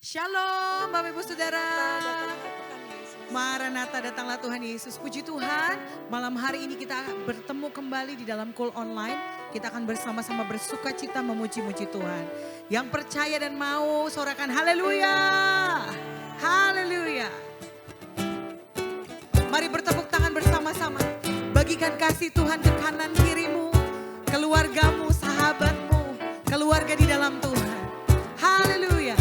Shalom Bapak Ibu Saudara. Tuhan Yesus. Maranatha, datanglah Tuhan Yesus. Puji Tuhan, malam hari ini kita bertemu kembali di dalam call online. Kita akan bersama-sama bersuka cita memuji-muji Tuhan. Yang percaya dan mau sorakan haleluya. Haleluya. Mari bertepuk tangan bersama-sama. Bagikan kasih Tuhan ke kanan kirimu, keluargamu, sahabatmu, keluarga di dalam Tuhan. Haleluya.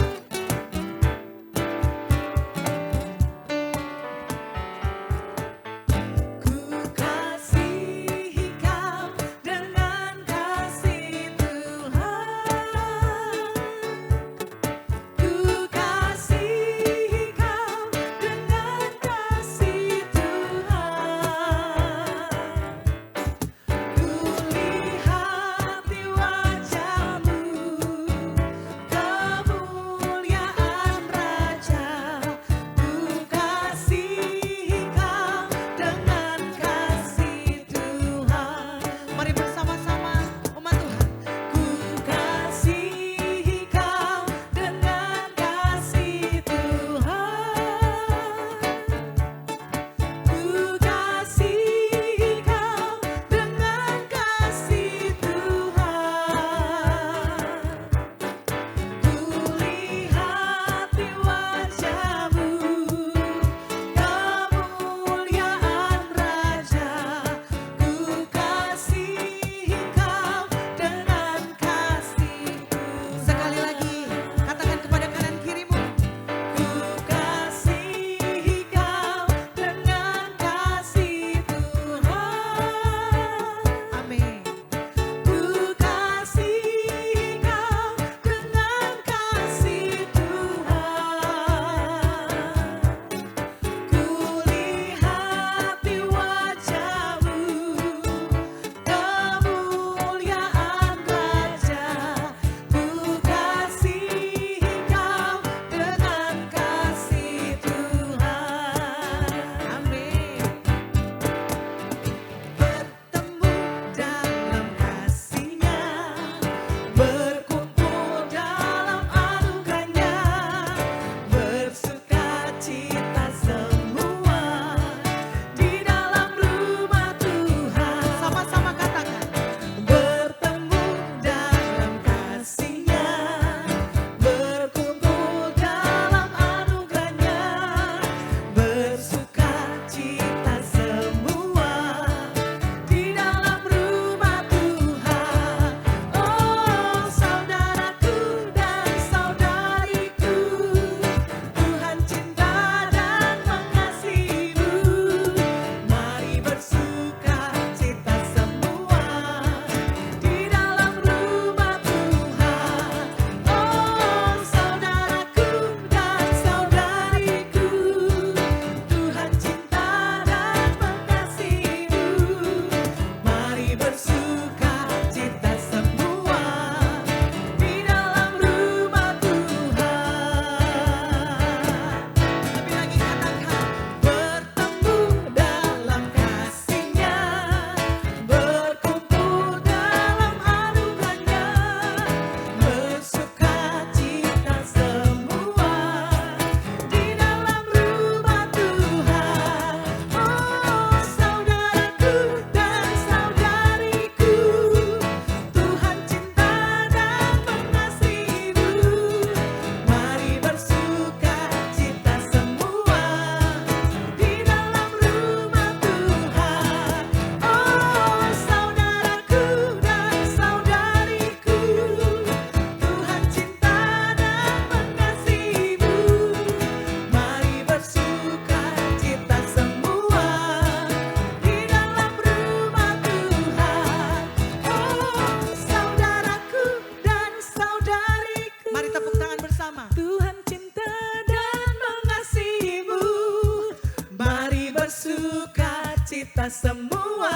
Semua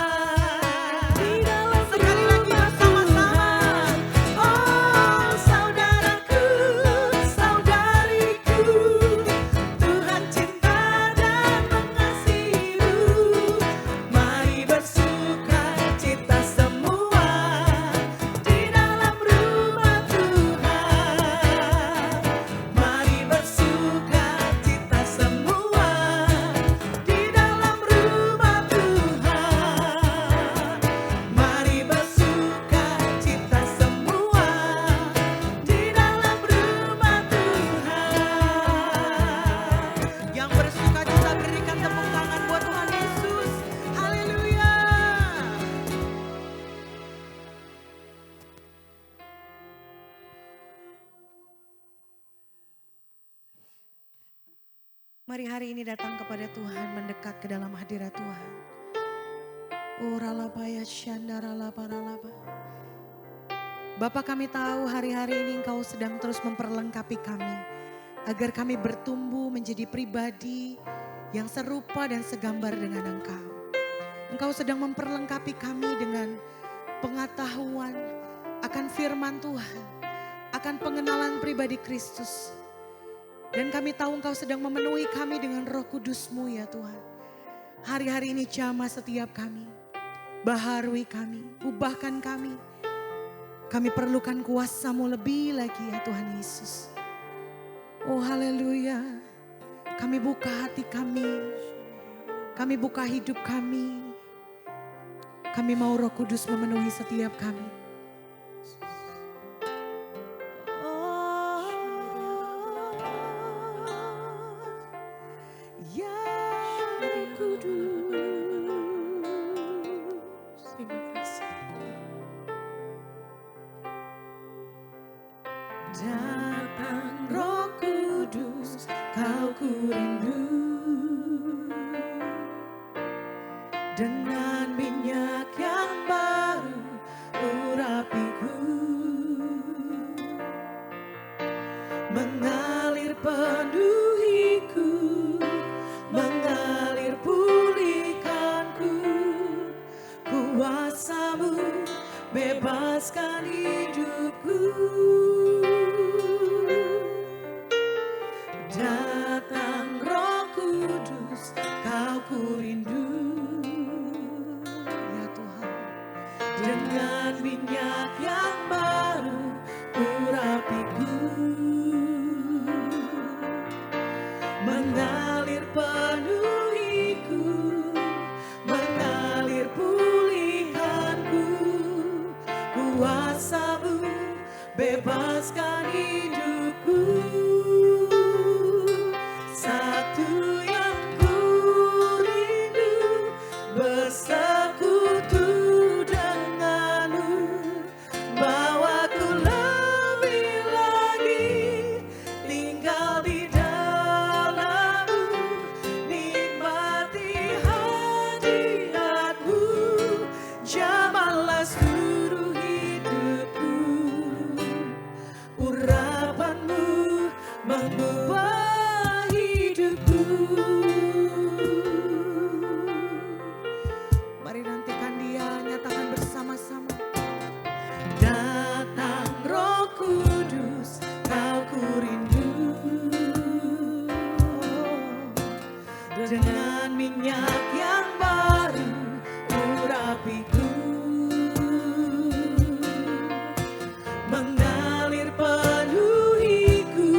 di dalam sekali lagi bersama-sama. Oh saudaraku, saudariku, Tuhan cinta dan mengasihimu. Mari bersuka cita semua di dalam rumah Tuhan. Mari Mari hari ini datang kepada Tuhan, mendekat ke dalam hadirat Tuhan. Oh ralabaya syandaralaba ralaba. Bapa, kami tahu hari-hari ini Engkau sedang terus memperlengkapi kami. Agar kami bertumbuh menjadi pribadi yang serupa dan segambar dengan Engkau. Engkau sedang memperlengkapi kami dengan pengetahuan akan firman Tuhan. Akan pengenalan pribadi Kristus. Dan kami tahu Engkau sedang memenuhi kami dengan Roh Kudus-Mu ya Tuhan. Hari-hari ini jamah setiap kami. Baharui kami, ubahkan kami. Kami perlukan kuasa-Mu lebih lagi ya Tuhan Yesus. Oh haleluya. Kami buka hati kami. Kami buka hidup kami. Kami mau Roh Kudus memenuhi setiap kami. Datang Roh Kudus, Kau ku rindu. Dengan minyak yang baru urapiku, mengalir penuhiku, mengalir pulihkanku. Kuasa-Mu bebaskan hidupku. Datang Roh Kudus, Kau ku rindu. Ya Tuhan. Dengan minyak yang baru urapiku, mengalir penuhiku, mengalir pulihkanku. Kuasa-Mu bebaskan hidupku. Satu yang ku rindu, bersekutu denganmu, bawaku lebih lagi tinggal di dalammu, nikmati hadiratmu, jamahlah seluruh hidupku. Urapanmu mengubah hidupku. Mari nantikan Dia, nyatakan bersama-sama. Datang Roh Kudus, Kau ku rindu. Dengan minyak yang baru urapiku, mengalir penuhiku,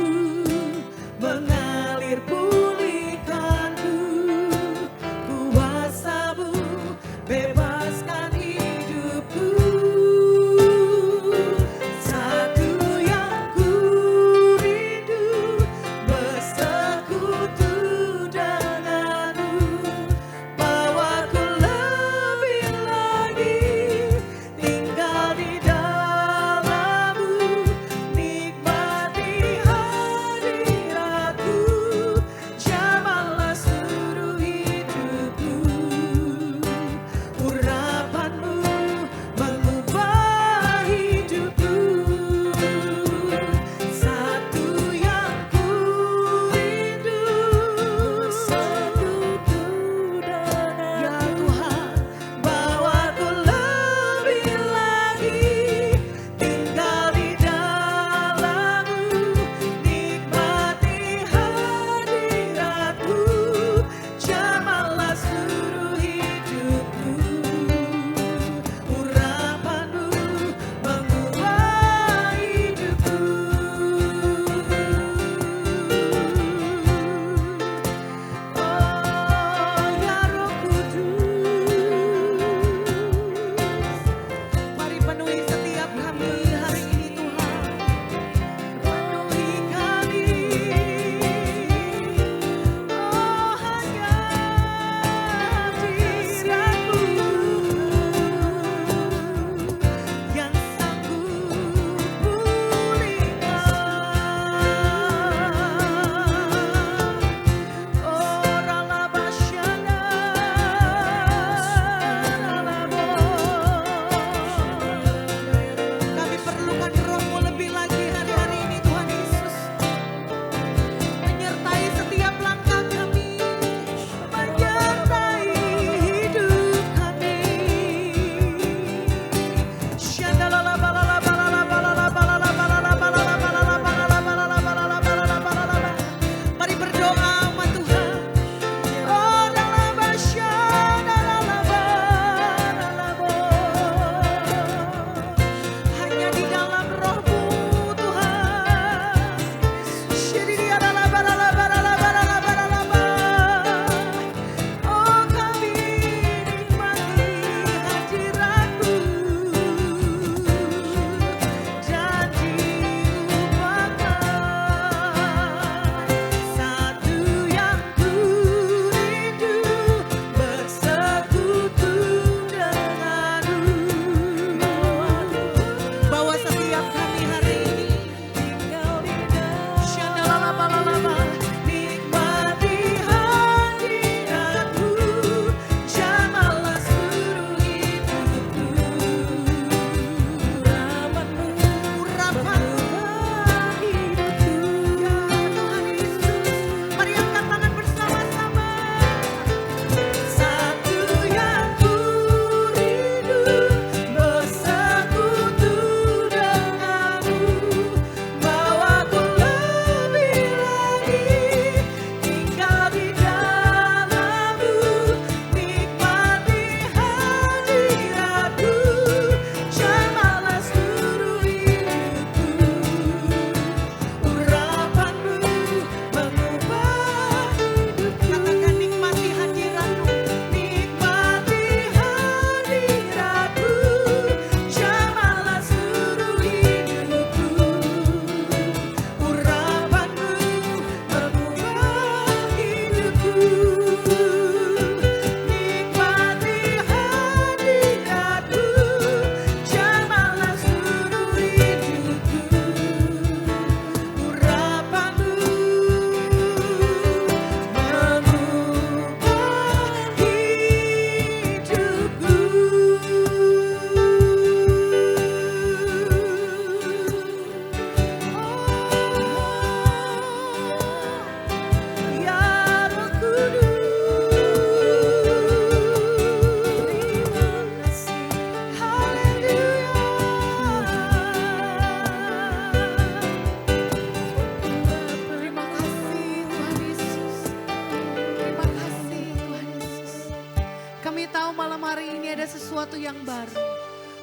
sesuatu yang baru.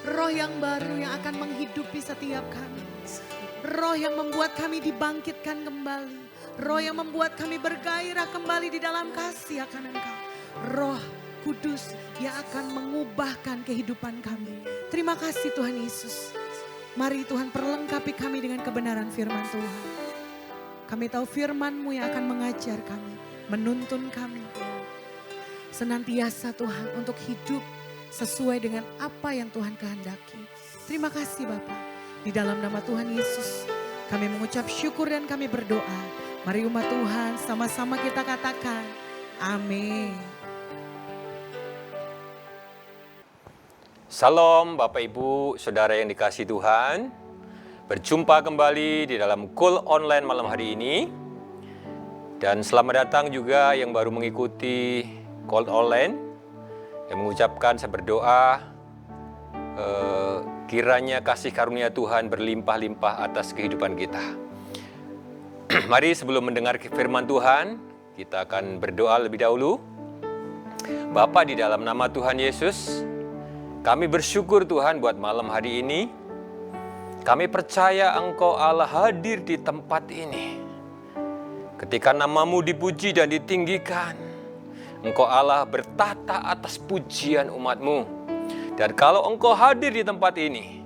Roh yang baru yang akan menghidupi setiap kami. Roh yang membuat kami dibangkitkan kembali. Roh yang membuat kami bergairah kembali di dalam kasih akan Engkau. Roh Kudus yang akan mengubahkan kehidupan kami. Terima kasih Tuhan Yesus. Mari Tuhan perlengkapi kami dengan kebenaran firman Tuhan. Kami tahu firman-Mu yang akan mengajar kami, menuntun kami. Senantiasa Tuhan untuk hidup sesuai dengan apa yang Tuhan kehendaki. Terima kasih Bapa. Di dalam nama Tuhan Yesus kami mengucap syukur dan kami berdoa. Mari umat Tuhan sama-sama kita katakan amin. Salam Bapak Ibu, Saudara yang dikasihi Tuhan. Berjumpa kembali di dalam Call Online malam hari ini. Dan selamat datang juga yang baru mengikuti Call Online. Yang mengucapkan saya berdoa kiranya kasih karunia Tuhan berlimpah-limpah atas kehidupan kita. Mari sebelum mendengar firman Tuhan, kita akan berdoa lebih dahulu. Bapa, di dalam nama Tuhan Yesus, kami bersyukur Tuhan buat malam hari ini. Kami percaya Engkau Allah hadir di tempat ini. Ketika nama-Mu dipuji dan ditinggikan, Engkau Allah bertata atas pujian umat-Mu. Dan kalau Engkau hadir di tempat ini,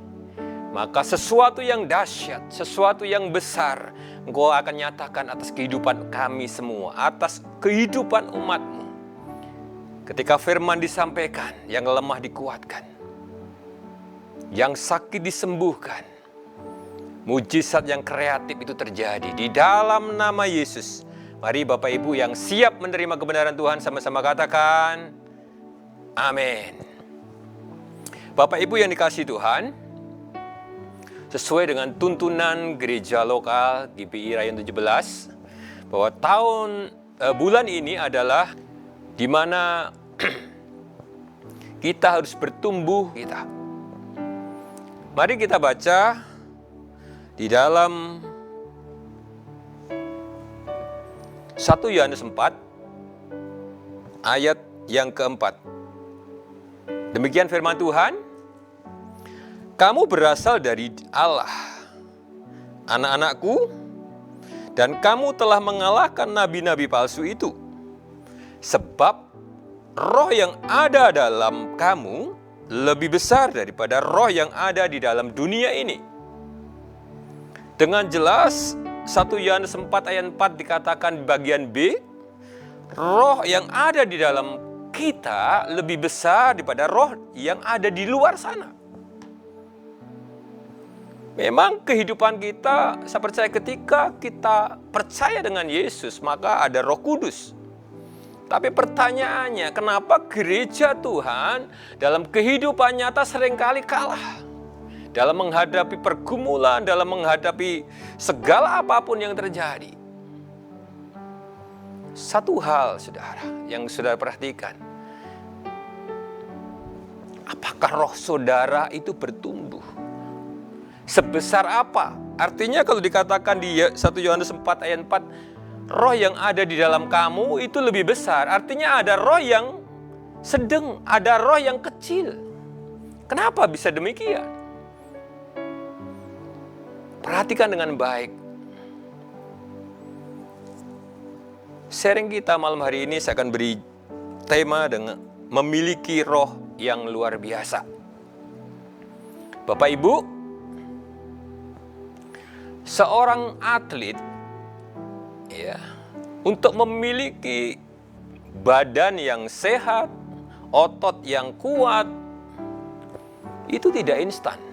maka sesuatu yang dahsyat, sesuatu yang besar, Engkau akan nyatakan atas kehidupan kami semua, atas kehidupan umat-Mu. Ketika firman disampaikan, yang lemah dikuatkan, yang sakit disembuhkan, mujizat yang kreatif itu terjadi di dalam nama Yesus. Mari Bapak Ibu yang siap menerima kebenaran Tuhan sama-sama katakan amin. Bapak Ibu yang dikasihi Tuhan, sesuai dengan tuntunan gereja lokal GPI Rayon 17, bahwa bulan ini adalah di mana kita harus bertumbuh kita. Mari kita baca di dalam 1 Yohanes 4 ayat yang keempat. Demikian firman Tuhan, kamu berasal dari Allah, anak-anakku, dan kamu telah mengalahkan nabi-nabi palsu itu. Sebab roh yang ada dalam kamu lebih besar daripada roh yang ada di dalam dunia ini. Dengan jelas 1 Yohanes 4 ayat 4 dikatakan bagian B, roh yang ada di dalam kita lebih besar daripada roh yang ada di luar sana. Memang kehidupan kita, saya percaya ketika kita percaya dengan Yesus, maka ada Roh Kudus. Tapi pertanyaannya, kenapa gereja Tuhan dalam kehidupan nyata seringkali kalah? Dalam menghadapi pergumulan, dalam menghadapi segala apapun yang terjadi. Satu hal, saudara, yang saudara perhatikan. Apakah roh saudara itu bertumbuh? Sebesar apa? Artinya kalau dikatakan di 1 Yohanes 4 ayat 4, roh yang ada di dalam kamu itu lebih besar. Artinya ada roh yang sedang, ada roh yang kecil. Kenapa bisa demikian? Perhatikan dengan baik. Sharing kita malam hari ini saya akan beri tema dengan memiliki roh yang luar biasa. Bapak Ibu, seorang atlet untuk memiliki badan yang sehat, otot yang kuat, itu tidak instan.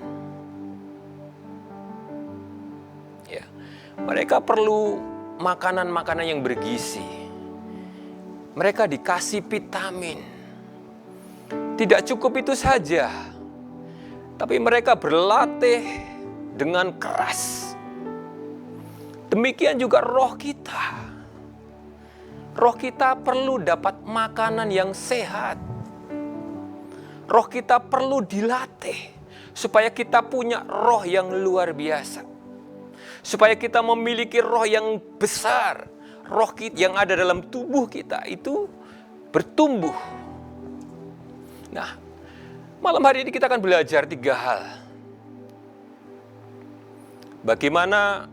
Mereka perlu makanan-makanan yang bergizi. Mereka dikasih vitamin. Tidak cukup itu saja, tapi mereka berlatih dengan keras. Demikian juga roh kita. Roh kita perlu dapat makanan yang sehat. Roh kita perlu dilatih supaya kita punya roh yang luar biasa. Supaya kita memiliki roh yang besar. Roh yang ada dalam tubuh kita itu bertumbuh. Nah, Malam hari ini kita akan belajar 3 hal. Bagaimana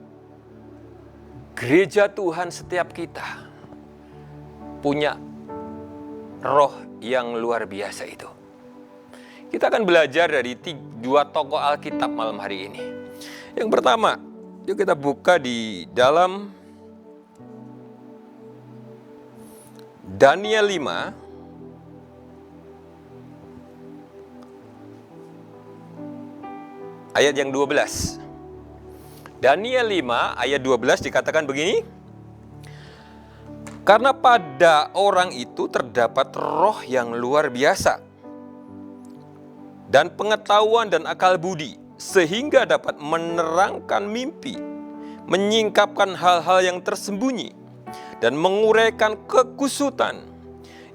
gereja Tuhan setiap kita punya roh yang luar biasa itu. Kita akan belajar dari 2 tokoh Alkitab malam hari ini. Yang pertama, yuk kita buka di dalam Daniel 5 ayat yang 12. Daniel 5 ayat 12 dikatakan begini. Karena pada orang itu terdapat roh yang luar biasa dan pengetahuan dan akal budi, sehingga dapat menerangkan mimpi, menyingkapkan hal-hal yang tersembunyi, dan menguraikan kekusutan,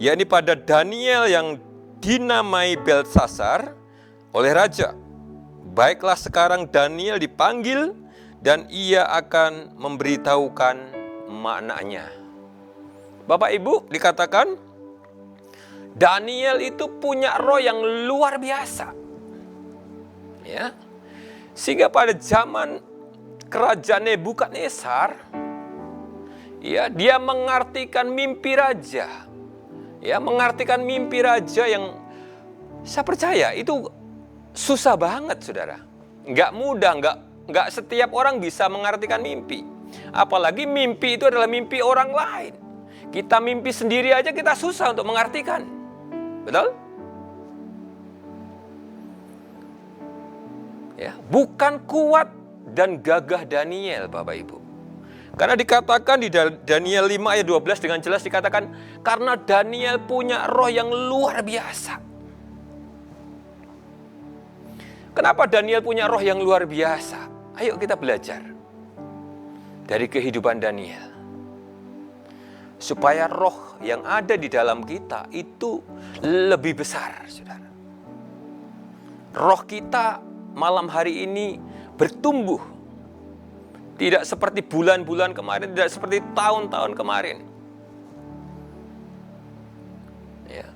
yakni pada Daniel yang dinamai Belsasar oleh raja. Baiklah sekarang Daniel dipanggil dan ia akan memberitahukan maknanya. Bapak Ibu, dikatakan Daniel itu punya roh yang luar biasa. Ya. Sehingga pada zaman kerajaan Nebukadnezar, ya, dia mengartikan mimpi raja. Ya, mengartikan mimpi raja yang saya percaya itu susah banget, Saudara. Nggak mudah, nggak setiap orang bisa mengartikan mimpi. Apalagi mimpi itu adalah mimpi orang lain. Kita mimpi sendiri aja kita susah untuk mengartikan. Betul? Ya, bukan kuat dan gagah Daniel, Bapak Ibu. Karena dikatakan di Daniel 5 ayat 12 dengan jelas dikatakan, karena Daniel punya roh yang luar biasa. Kenapa Daniel punya roh yang luar biasa? Ayo kita belajar dari kehidupan Daniel. Supaya roh yang ada di dalam kita itu lebih besar, Saudara. Roh kita malam hari ini bertumbuh. Tidak seperti bulan-bulan kemarin, tidak seperti tahun-tahun kemarin. Ya.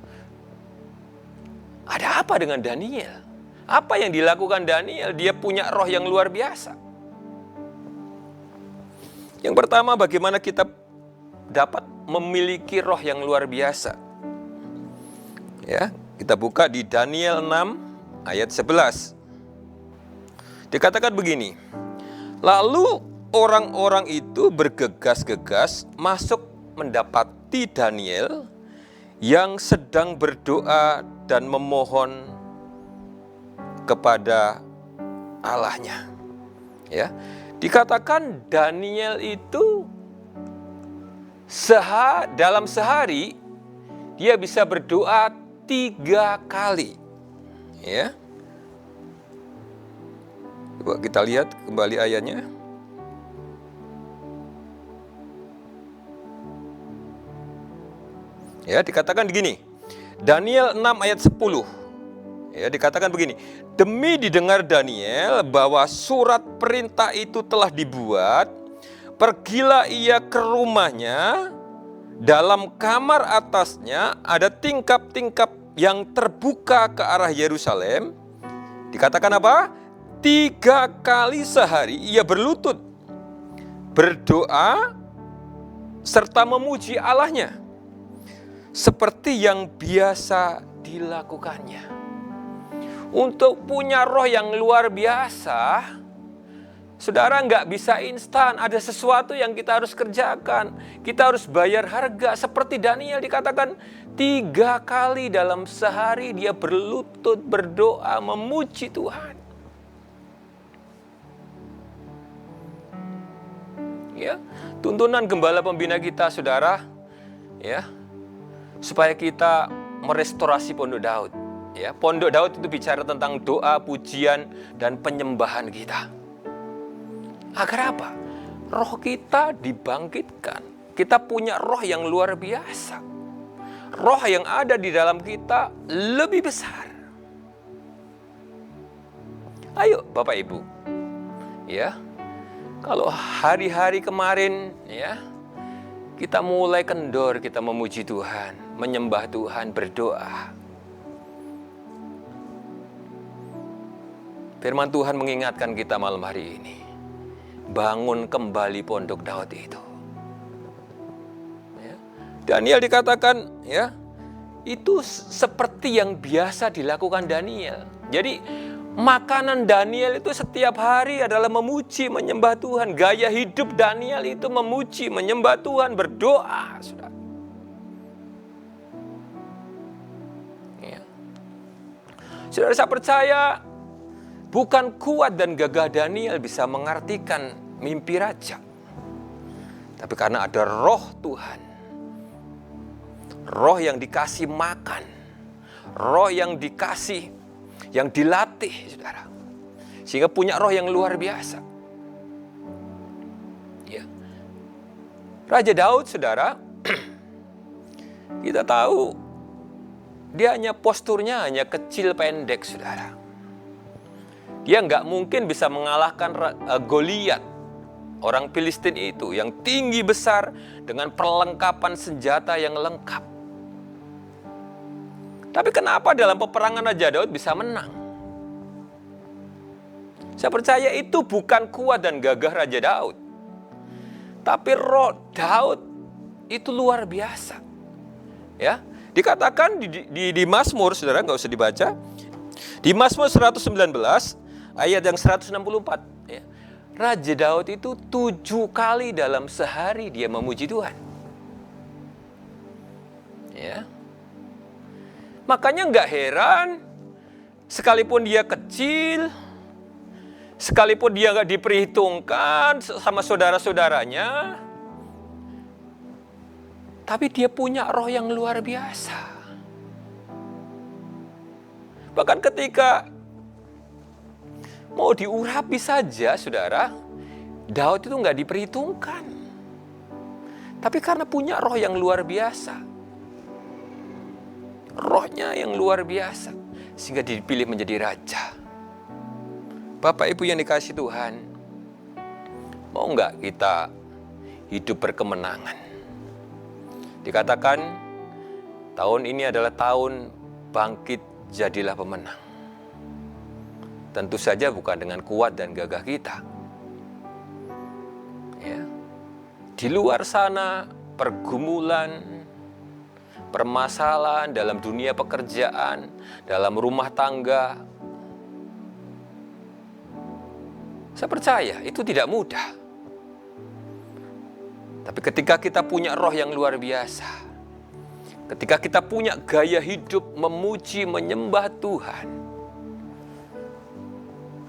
Ada apa dengan Daniel? Apa yang dilakukan Daniel? Dia punya roh yang luar biasa. Yang pertama, bagaimana kita dapat memiliki roh yang luar biasa. Ya, kita buka di Daniel 6 ayat 11. Dikatakan begini. Lalu orang-orang itu bergegas-gegas masuk mendapati Daniel yang sedang berdoa dan memohon kepada Allahnya. Ya. Dikatakan Daniel itu dalam sehari dia bisa berdoa 3 kali. Ya. Coba kita lihat kembali ayatnya. Ya, dikatakan begini. Daniel 6 ayat 10. Ya, dikatakan begini. Demi didengar Daniel bahwa surat perintah itu telah dibuat, pergilah ia ke rumahnya, dalam kamar atasnya ada tingkap-tingkap yang terbuka ke arah Yerusalem. Dikatakan apa? 3 kali sehari ia berlutut, berdoa, serta memuji Allahnya, seperti yang biasa dilakukannya. Untuk punya roh yang luar biasa, Saudara, nggak bisa instan, ada sesuatu yang kita harus kerjakan. Kita harus bayar harga. Seperti Daniel dikatakan 3 kali dalam sehari dia berlutut, berdoa, memuji Tuhan. Ya, tuntunan gembala pembina kita, Saudara, ya, supaya kita merestorasi Pondok Daud. Ya, Pondok Daud itu bicara tentang doa, pujian, dan penyembahan kita. Agar apa? Roh kita dibangkitkan. Kita punya roh yang luar biasa. Roh yang ada di dalam kita lebih besar. Ayo Bapak Ibu. Ya. Kalau hari-hari kemarin ya, kita mulai kendor, kita memuji Tuhan, menyembah Tuhan, berdoa. Firman Tuhan mengingatkan kita malam hari ini. Bangun kembali pondok Daud itu. Ya. Daniel dikatakan, ya, itu seperti yang biasa dilakukan Daniel. Jadi makanan Daniel itu setiap hari adalah memuji, menyembah Tuhan. Gaya hidup Daniel itu memuji, menyembah Tuhan, berdoa. Saudara. Ya. Saudara, saya percaya bukan kuat dan gagah Daniel bisa mengartikan mimpi raja. Tapi karena ada roh Tuhan. Roh yang dikasih makan. Roh yang dikasih, yang dilatih, saudara. Sehingga punya roh yang luar biasa. Ya. Raja Daud, saudara, kita tahu dia hanya posturnya hanya kecil pendek, saudara. Dia nggak mungkin bisa mengalahkan Goliat, orang Filistin itu yang tinggi besar dengan perlengkapan senjata yang lengkap. Tapi kenapa dalam peperangan Raja Daud bisa menang? Saya percaya itu bukan kuat dan gagah Raja Daud. Tapi roh Daud itu luar biasa. Ya, dikatakan di Mazmur, saudara, nggak usah dibaca. Di Mazmur 119 ayat yang 164, ya, Raja Daud itu 7 kali dalam sehari dia memuji Tuhan. Ya. Makanya nggak heran, sekalipun dia kecil, sekalipun dia nggak diperhitungkan sama saudara-saudaranya, tapi dia punya roh yang luar biasa. Bahkan ketika mau diurapi saja, saudara, Daud itu nggak diperhitungkan. Tapi karena punya roh yang luar biasa, rohnya yang luar biasa, sehingga dipilih menjadi raja. Bapak Ibu yang dikasihi Tuhan, mau nggak kita hidup berkemenangan? Dikatakan tahun ini adalah tahun bangkit jadilah pemenang. Tentu saja bukan dengan kuat dan gagah kita. Ya. Di luar sana pergumulan, permasalahan dalam dunia pekerjaan, dalam rumah tangga. Saya percaya itu tidak mudah. Tapi ketika kita punya roh yang luar biasa, ketika kita punya gaya hidup memuji, menyembah Tuhan,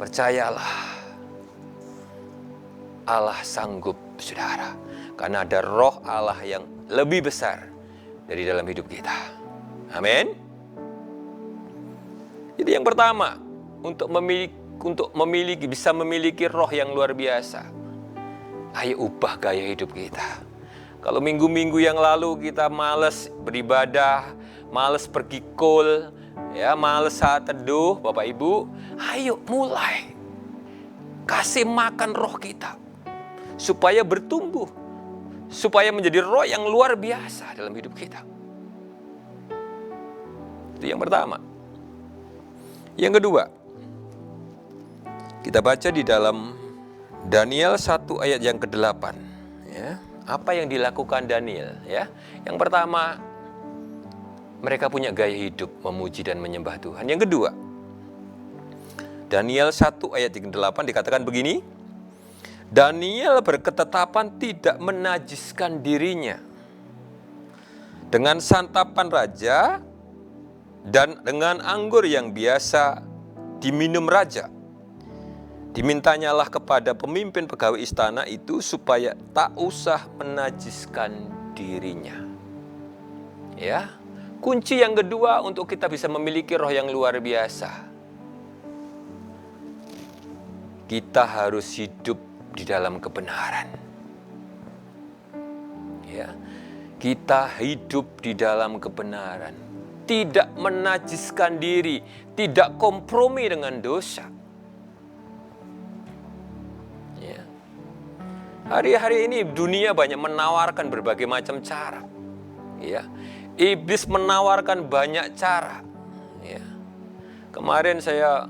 percayalah, Allah sanggup, saudara. Karena ada roh Allah yang lebih besar dari dalam hidup kita. Amin. Jadi yang pertama, untuk bisa memiliki roh yang luar biasa, ayo ubah gaya hidup kita. Kalau minggu-minggu yang lalu kita malas beribadah, malas pergi kul, ya, males saat teduh, Bapak Ibu, ayo mulai kasih makan roh kita supaya bertumbuh, supaya menjadi roh yang luar biasa dalam hidup kita. Itu yang pertama. Yang kedua, kita baca di dalam Daniel 1 ayat yang ke-8, ya. Apa yang dilakukan Daniel, ya? Yang pertama, mereka punya gaya hidup memuji dan menyembah Tuhan. Yang kedua, Daniel 1 ayat 8 dikatakan begini, Daniel berketetapan tidak menajiskan dirinya dengan santapan raja dan dengan anggur yang biasa diminum raja. Dimintanyalah kepada pemimpin pegawai istana itu supaya tak usah menajiskan dirinya. Ya. Kunci yang kedua untuk kita bisa memiliki roh yang luar biasa, kita harus hidup di dalam kebenaran. Ya, kita hidup di dalam kebenaran, tidak menajiskan diri, tidak kompromi dengan dosa. Ya. Hari-hari ini dunia banyak menawarkan berbagai macam cara. Ya. Iblis menawarkan banyak cara. Ya. Kemarin saya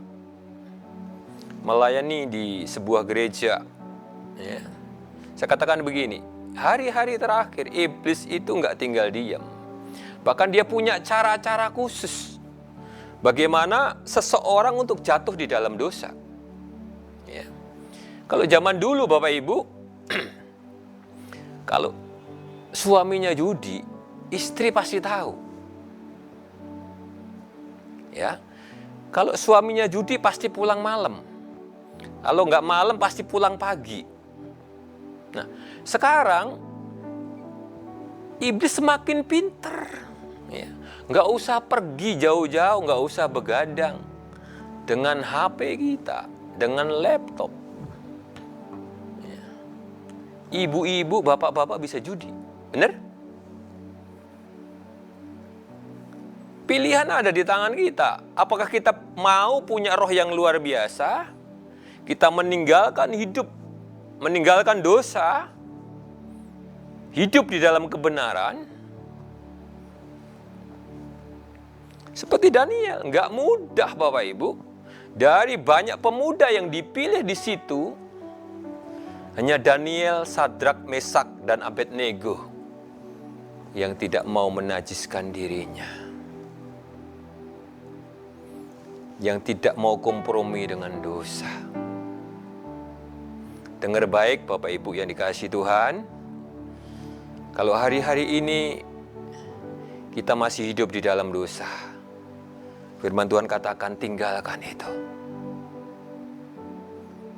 melayani di sebuah gereja. Ya. Saya katakan begini, hari-hari terakhir iblis itu nggak tinggal diam. Bahkan dia punya cara-cara khusus bagaimana seseorang untuk jatuh di dalam dosa. Ya. Kalau zaman dulu Bapak Ibu, kalau suaminya judi, istri pasti tahu. Ya, kalau suaminya judi pasti pulang malam. Kalau nggak malam pasti pulang pagi. Nah, sekarang iblis semakin pinter. Ya, nggak usah pergi jauh-jauh, nggak usah begadang dengan HP kita, dengan laptop. Ya. Ibu-ibu, bapak-bapak bisa judi, benar? Pilihan ada di tangan kita. Apakah kita mau punya roh yang luar biasa? Kita meninggalkan hidup, meninggalkan dosa, hidup di dalam kebenaran. Seperti Daniel, nggak mudah Bapak Ibu. Dari banyak pemuda yang dipilih di situ, hanya Daniel, Sadrak, Mesak, dan Abednego yang tidak mau menajiskan dirinya. Yang tidak mau kompromi dengan dosa. Dengar baik Bapak Ibu yang dikasihi Tuhan. Kalau hari-hari ini kita masih hidup di dalam dosa, firman Tuhan katakan tinggalkan itu.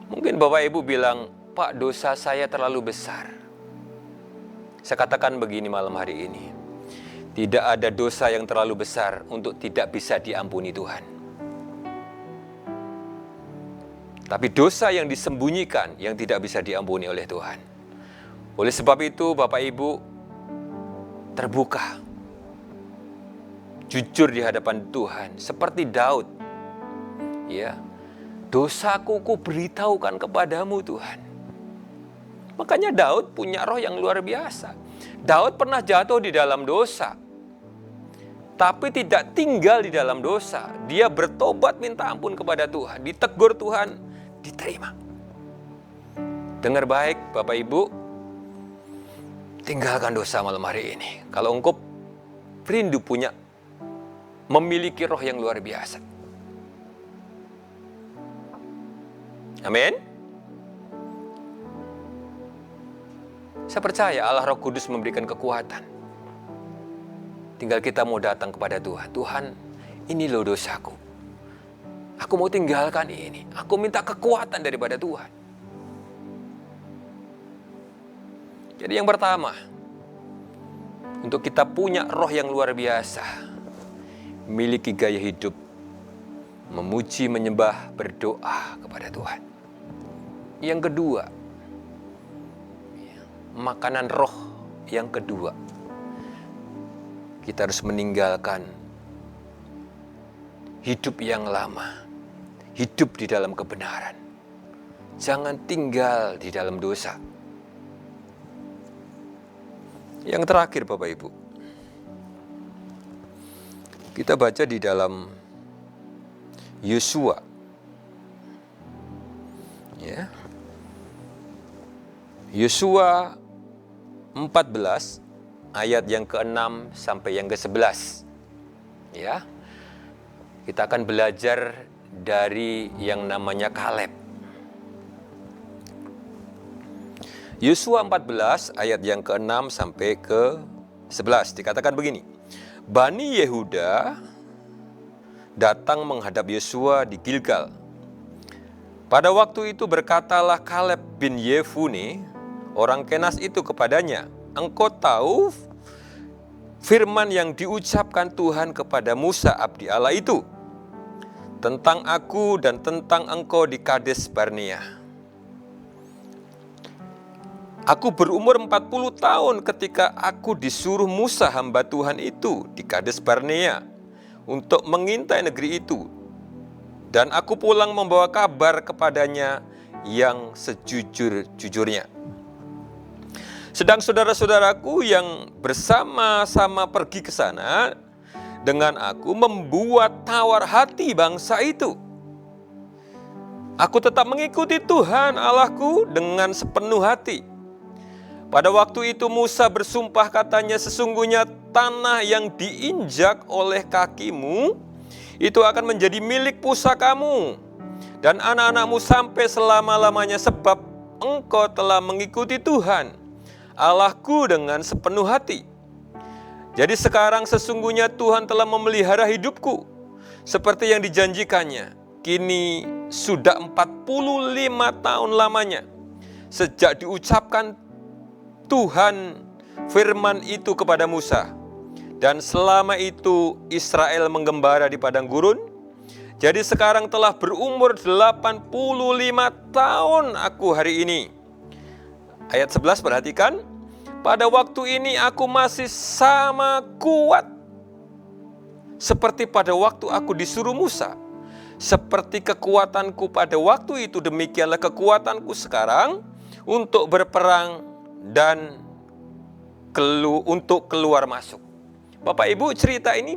Mungkin Bapak Ibu bilang, Pak, dosa saya terlalu besar. Saya katakan begini malam hari ini. Tidak ada dosa yang terlalu besar untuk tidak bisa diampuni Tuhan. Tapi dosa yang disembunyikan yang tidak bisa diampuni oleh Tuhan. Oleh sebab itu Bapak Ibu terbuka. Jujur di hadapan Tuhan. Seperti Daud. Ya, dosaku ku beritahukan kepadamu Tuhan. Makanya Daud punya roh yang luar biasa. Daud pernah jatuh di dalam dosa. Tapi tidak tinggal di dalam dosa. Dia bertobat minta ampun kepada Tuhan. Ditegur Tuhan, diterima. Dengar baik Bapak Ibu. Tinggalkan dosa malam hari ini. Kalau engkau rindu memiliki roh yang luar biasa. Amin. Saya percaya Allah Roh Kudus memberikan kekuatan. Tinggal kita mau datang kepada Tuhan. Tuhan, ini loh dosaku. Aku mau tinggalkan ini. Aku minta kekuatan daripada Tuhan. Jadi yang pertama, untuk kita punya roh yang luar biasa, miliki gaya hidup, memuji, menyembah, berdoa kepada Tuhan. Yang kedua, makanan roh yang kedua, kita harus meninggalkan hidup yang lama, hidup di dalam kebenaran. Jangan tinggal di dalam dosa. Yang terakhir Bapak Ibu, kita baca di dalam Yosua. Ya. Yosua 14 ayat yang ke-6 sampai yang ke-11. Ya. Kita akan belajar dari yang namanya Kaleb. Yosua 14 ayat yang ke-6 sampai ke-11 dikatakan begini. Bani Yehuda datang menghadap Yosua di Gilgal. Pada waktu itu berkatalah Kaleb bin Yefune, orang Kenas itu kepadanya, engkau tahu firman yang diucapkan Tuhan kepada Musa abdi Allah itu tentang aku dan tentang engkau di Kades Barnea. Aku berumur 40 tahun ketika aku disuruh Musa hamba Tuhan itu di Kades Barnea untuk mengintai negeri itu. Dan aku pulang membawa kabar kepadanya yang sejujur-jujurnya. Sedang saudara-saudaraku yang bersama-sama pergi ke sana dengan aku membuat tawar hati bangsa itu. Aku tetap mengikuti Tuhan Allahku dengan sepenuh hati. Pada waktu itu Musa bersumpah katanya, sesungguhnya tanah yang diinjak oleh kakimu itu akan menjadi milik pusakamu dan anak-anakmu sampai selama-lamanya, sebab engkau telah mengikuti Tuhan Allahku dengan sepenuh hati. Jadi sekarang sesungguhnya Tuhan telah memelihara hidupku seperti yang dijanjikannya. Kini sudah 45 tahun lamanya sejak diucapkan Tuhan firman itu kepada Musa. Dan selama itu Israel menggembara di padang gurun. Jadi sekarang telah berumur 85 tahun aku hari ini. Ayat 11 perhatikan. Pada waktu ini aku masih sama kuat seperti pada waktu aku disuruh Musa. Seperti kekuatanku pada waktu itu, demikianlah kekuatanku sekarang untuk berperang dan untuk keluar masuk. Bapak Ibu, cerita ini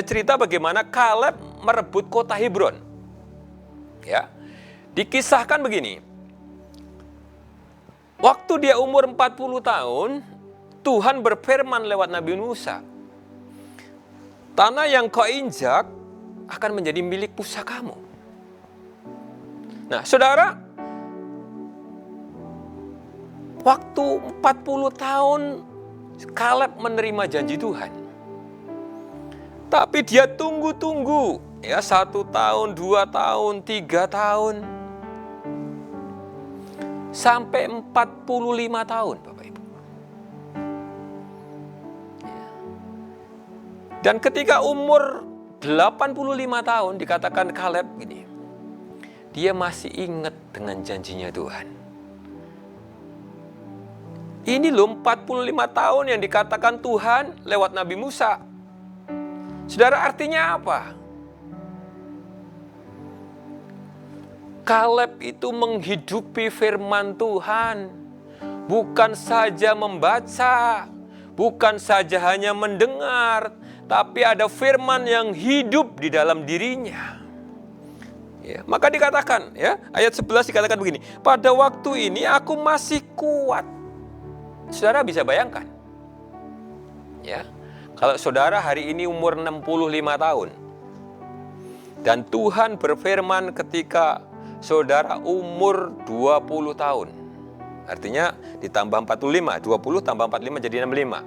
cerita bagaimana Kaleb merebut kota Hebron. Ya. Dikisahkan begini. Waktu dia umur 40 tahun, Tuhan berfirman lewat Nabi Musa. Tanah yang kau injak akan menjadi milik pusakamu. Nah, saudara, waktu 40 tahun Kaleb menerima janji Tuhan. Tapi dia tunggu-tunggu, 1 tahun, 2 tahun, 3 tahun. Sampai 45 tahun, Bapak Ibu. Dan ketika umur 85 tahun dikatakan Kaleb gini, dia masih ingat dengan janjinya Tuhan. Ini loh 45 tahun yang dikatakan Tuhan lewat Nabi Musa. Saudara, artinya apa? Kaleb itu menghidupi firman Tuhan. Bukan saja membaca, bukan saja hanya mendengar, tapi ada firman yang hidup di dalam dirinya. Ya, maka dikatakan, ayat 11 dikatakan begini, pada waktu ini aku masih kuat. Saudara bisa bayangkan, kalau saudara hari ini umur 65 tahun, dan Tuhan berfirman ketika saudara umur 20 tahun, artinya ditambah 45, 20 tambah 45 jadi 65.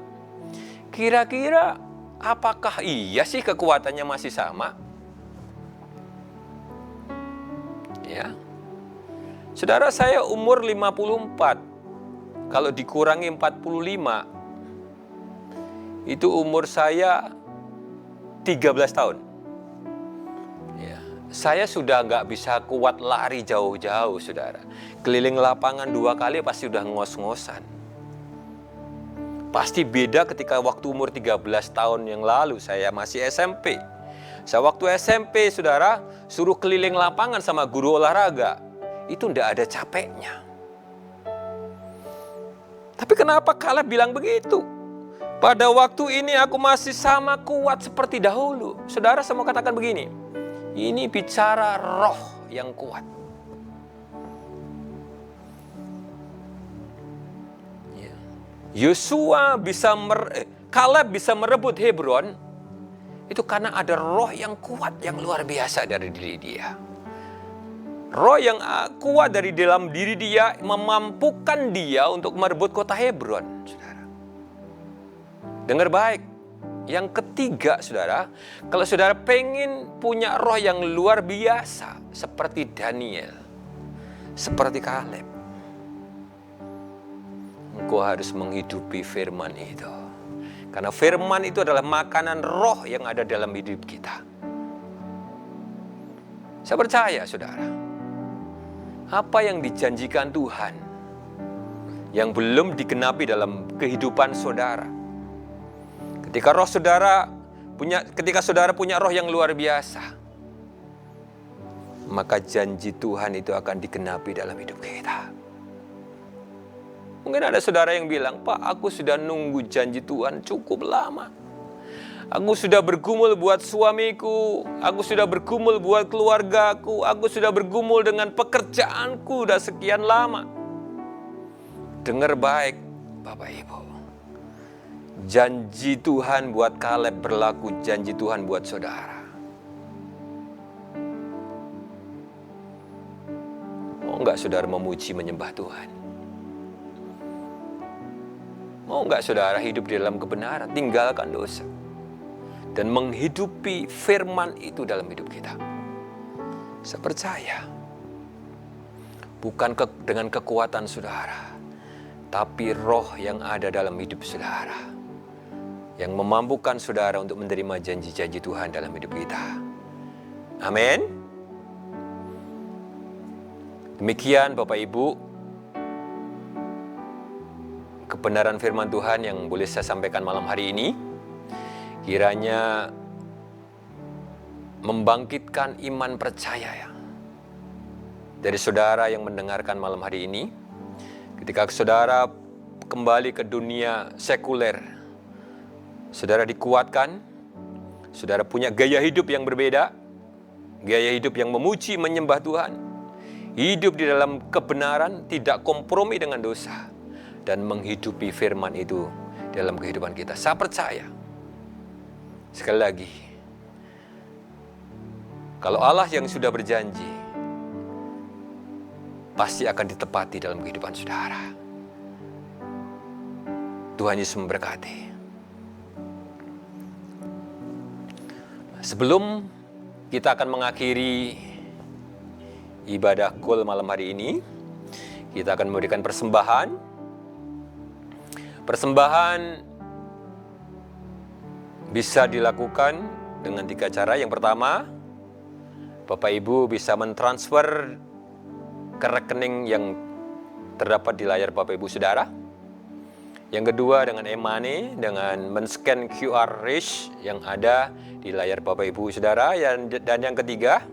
Kira-kira apakah iya sih kekuatannya masih sama? Ya. Saudara, saya umur 54. Kalau dikurangi 45, itu umur saya 13 tahun. Ya. Saya sudah nggak bisa kuat lari jauh-jauh, saudara. Keliling lapangan 2 kali pasti udah ngos-ngosan. Pasti beda ketika waktu umur 13 tahun yang lalu, saya masih SMP. Saya waktu SMP, saudara, suruh keliling lapangan sama guru olahraga. Itu nggak ada capeknya. Tapi kenapa Kaleb bilang begitu? Pada waktu ini aku masih sama kuat seperti dahulu. Saudara, saya mau katakan begini. Ini bicara roh yang kuat. Kaleb bisa merebut Hebron itu karena ada roh yang kuat yang luar biasa dari diri dia. Roh yang kuat dari dalam diri dia memampukan dia untuk merebut kota Hebron, saudara. Dengar baik. Yang ketiga, saudara, kalau saudara pengen punya roh yang luar biasa seperti Daniel, seperti Kaleb, engkau harus menghidupi firman itu. Karena firman itu adalah makanan roh yang ada dalam hidup kita. Saya percaya, saudara, apa yang dijanjikan Tuhan yang belum digenapi dalam kehidupan saudara. Ketika saudara punya roh yang luar biasa, maka janji Tuhan itu akan digenapi dalam hidup kita. Mungkin ada saudara yang bilang, Pak, aku sudah nunggu janji Tuhan cukup lama. Aku sudah bergumul buat suamiku, aku sudah bergumul buat keluargaku, aku sudah bergumul dengan pekerjaanku udah sekian lama. Dengar baik Bapak Ibu. Janji Tuhan buat Kaleb berlaku janji Tuhan buat saudara. Mau enggak saudara memuji menyembah Tuhan? Mau enggak saudara hidup di dalam kebenaran, tinggalkan dosa, dan menghidupi firman itu dalam hidup kita? Saya percaya, bukan dengan kekuatan saudara, tapi roh yang ada dalam hidup saudara, yang memampukan saudara untuk menerima janji-janji Tuhan dalam hidup kita. Amin. Demikian Bapak Ibu, kebenaran firman Tuhan yang boleh saya sampaikan malam hari ini. Kiranya membangkitkan iman percaya ya dari saudara yang mendengarkan malam hari ini. Ketika saudara kembali ke dunia sekuler, saudara dikuatkan, saudara punya gaya hidup yang berbeda, gaya hidup yang memuji menyembah Tuhan, hidup di dalam kebenaran, tidak kompromi dengan dosa, dan menghidupi firman itu dalam kehidupan kita. Saya percaya, sekali lagi, kalau Allah yang sudah berjanji, pasti akan ditepati dalam kehidupan saudara. Tuhan Yesus memberkati. Sebelum kita akan mengakhiri ibadah kul malam hari ini, kita akan memberikan persembahan. Persembahan bisa dilakukan dengan 3 cara. Yang pertama, Bapak Ibu bisa mentransfer ke rekening yang terdapat di layar Bapak Ibu Saudara. Yang kedua dengan e-money, dengan men-scan QR Rish yang ada di layar Bapak Ibu Saudara. Dan yang ketiga,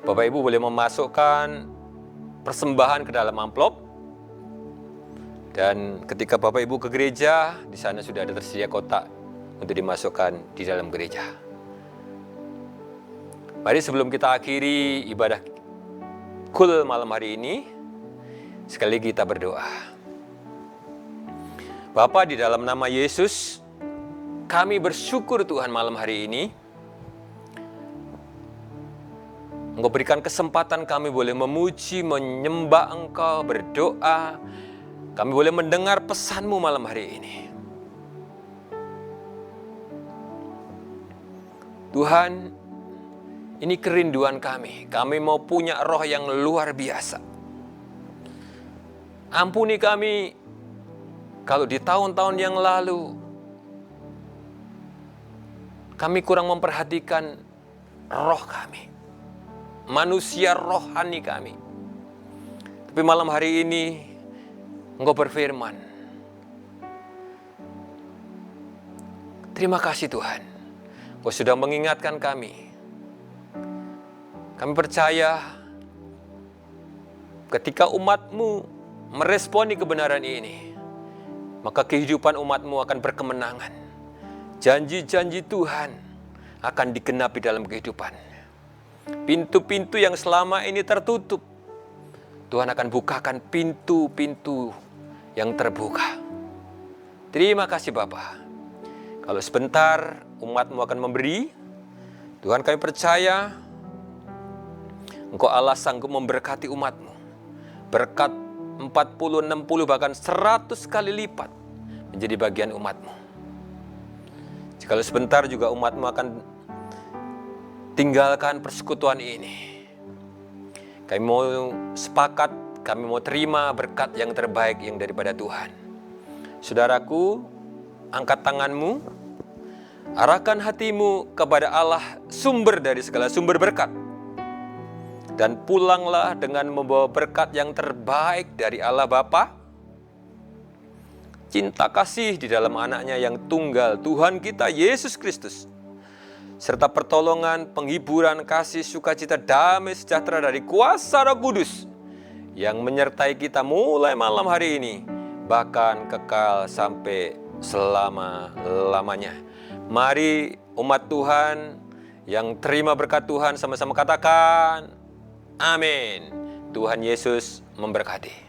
Bapak Ibu boleh memasukkan persembahan ke dalam amplop. Dan ketika Bapak Ibu ke gereja, di sana sudah ada tersedia kotak untuk dimasukkan di dalam gereja. Mari sebelum kita akhiri ibadah kul malam hari ini, sekali kita berdoa. Bapa, di dalam nama Yesus, kami bersyukur Tuhan malam hari ini. Engkau berikan kesempatan kami boleh memuji, menyembah Engkau, berdoa. Kami boleh mendengar pesan-Mu malam hari ini. Tuhan, ini kerinduan kami. Kami mau punya roh yang luar biasa. Ampuni kami kalau di tahun-tahun yang lalu kami kurang memperhatikan roh kami, manusia rohani kami. Tapi malam hari ini Engkau berfirman. Terima kasih Tuhan, Engkau sudah mengingatkan kami. Kami percaya ketika umat-Mu meresponi kebenaran ini, maka kehidupan umat-Mu akan berkemenangan. Janji-janji Tuhan akan digenapi dalam kehidupan. Pintu-pintu yang selama ini tertutup, Tuhan akan bukakan pintu-pintu yang terbuka. Terima kasih Bapa. Kalau sebentar umat-Mu akan memberi, Tuhan kami percaya Engkau Allah sanggup memberkati umat-Mu. Berkat 40, 60, bahkan 100 kali lipat menjadi bagian umat-Mu. Jikalau sebentar juga umat-Mu akan tinggalkan persekutuan ini, kami mau sepakat, kami mau terima berkat yang terbaik yang daripada Tuhan. Saudaraku, angkat tanganmu, arahkan hatimu kepada Allah, sumber dari segala sumber berkat. Dan pulanglah dengan membawa berkat yang terbaik dari Allah Bapa, cinta kasih di dalam anaknya yang tunggal, Tuhan kita Yesus Kristus, serta pertolongan, penghiburan, kasih, sukacita, damai, sejahtera dari kuasa Roh Kudus yang menyertai kita mulai malam hari ini, bahkan kekal sampai selama-lamanya. Mari umat Tuhan yang terima berkat Tuhan sama-sama katakan, amin. Tuhan Yesus memberkati.